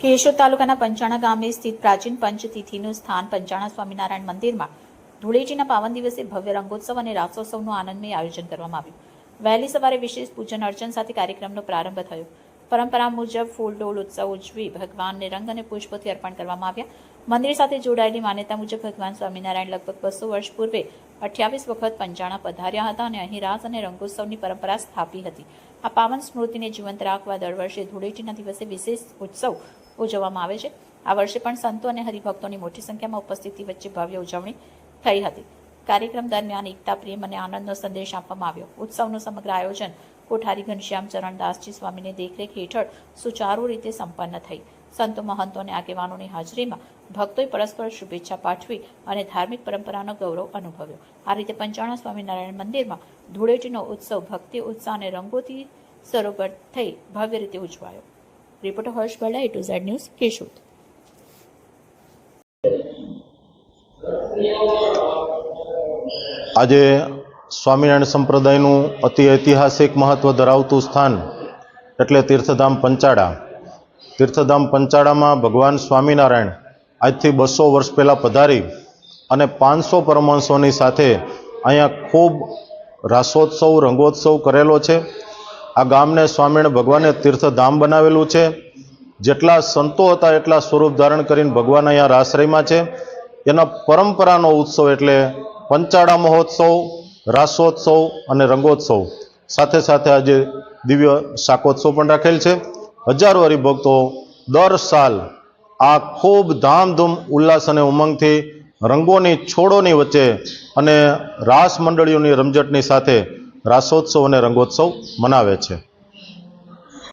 કેશોદ તાલુકાના પંચાણા ગામે સ્થિત પ્રાચીન પંચતિથિનું સ્થાન પંચાણા સ્વામિનારાયણ મંદિરમાં ધૂળેટીના પાવન દિવસે ભવ્ય રંગોત્સવ અને રાસોત્સવનું આનંદમય આયોજન કરવામાં આવ્યું. વહેલી સવારે વિશેષ પૂજન અર્ચન સાથે કાર્યક્રમનો પ્રારંભ થયો. પરંપરા મુજબ ફૂલડોલ ઉત્સવ ઉજવી ભગવાનને રંગ અને પુષ્પોથી અર્પણ કરવામાં આવ્યા. મંદિર સાથે જોડાયેલી માન્યતા મુજબ ભગવાન સ્વામિનારાયણ લગભગ 200 વર્ષ પૂર્વે 28 વખત પંચાણા પધાર્યા હતા અને અહીં રાસ અને રંગોત્સવની પરંપરા સ્થાપી હતી. આ પાવન સ્મૃતિને જીવંત રાખવા દર વર્ષે ધૂળેટીના દિવસે વિશેષ ઉત્સવ ઉજવવામાં આવે છે. આ વર્ષે પણ સંતો અને હરિભક્તોની મોટી સંખ્યામાં ઉપસ્થિતિ વચ્ચે ભવ્ય ઉજવણી થઈ હતી. કાર્યક્રમ દરમિયાન એકતા, પ્રેમ અને આનંદનો સંદેશ આપવામાં આવ્યો. ઉત્સવનું સમગ્ર આયોજન કોઠારી ઘનશ્યામ ચરણદાસજી સ્વામીની દેખરેખ હેઠળ સુચારુ રીતે સંપન્ન થઈ. સંતો, મહંતો અને આગેવાનોની હાજરીમાં ભક્તોએ પરસ્પર શુભેચ્છા પાઠવી અને ધાર્મિક પરંપરાનો ગૌરવ અનુભવ્યો. આ રીતે પંચાણા સ્વામિનારાયણ મંદિરમાં ધૂળેટીનો ઉત્સવ ભક્તિ, ઉત્સાહ અને રંગોથી સરોગર થઈ ભવ્ય રીતે ઉજવાયો. Reporter Harsh Barda, A to Z news, Keshod. આજે સ્વામિનારાયણ સંપ્રદાયનું અતિ ઐતિહાસિક મહત્વ ધરાવતું સ્થાન એટલે તીર્થધામ પંચાળા. તીર્થધામ પંચાળામાં ભગવાન સ્વામિનારાયણ આજથી 200 વર્ષ પહેલાં પધારી અને 500 પરમહંસોની સાથે અહીંયા ખૂબ રાસોત્સવ, રંગોત્સવ કરેલો છે. આ ગામને સ્વામિનારાયણ ભગવાને તીર્થધામ બનાવેલું છે. જેટલા સંતો હતા એટલા સ્વરૂપ ધારણ કરીને ભગવાન અહીંયા રાસરહીમાં છે. એના પરંપરાનો ઉત્સવ એટલે પંચાળા મહોત્સવ, રાસોત્સવ અને રંગોત્સવ. સાથે સાથે આજે દિવ્ય શાકોત્સવ પણ રાખેલ છે. હજારો હરિભક્તો દર સાલ આ ખૂબ ધામધૂમ, ઉલ્લાસ અને ઉમંગથી રંગોની છોડોની વચ્ચે અને રાસ મંડળીઓની રમઝટની સાથે રાસોત્સવ અને રંગોત્સવ મનાવે છે.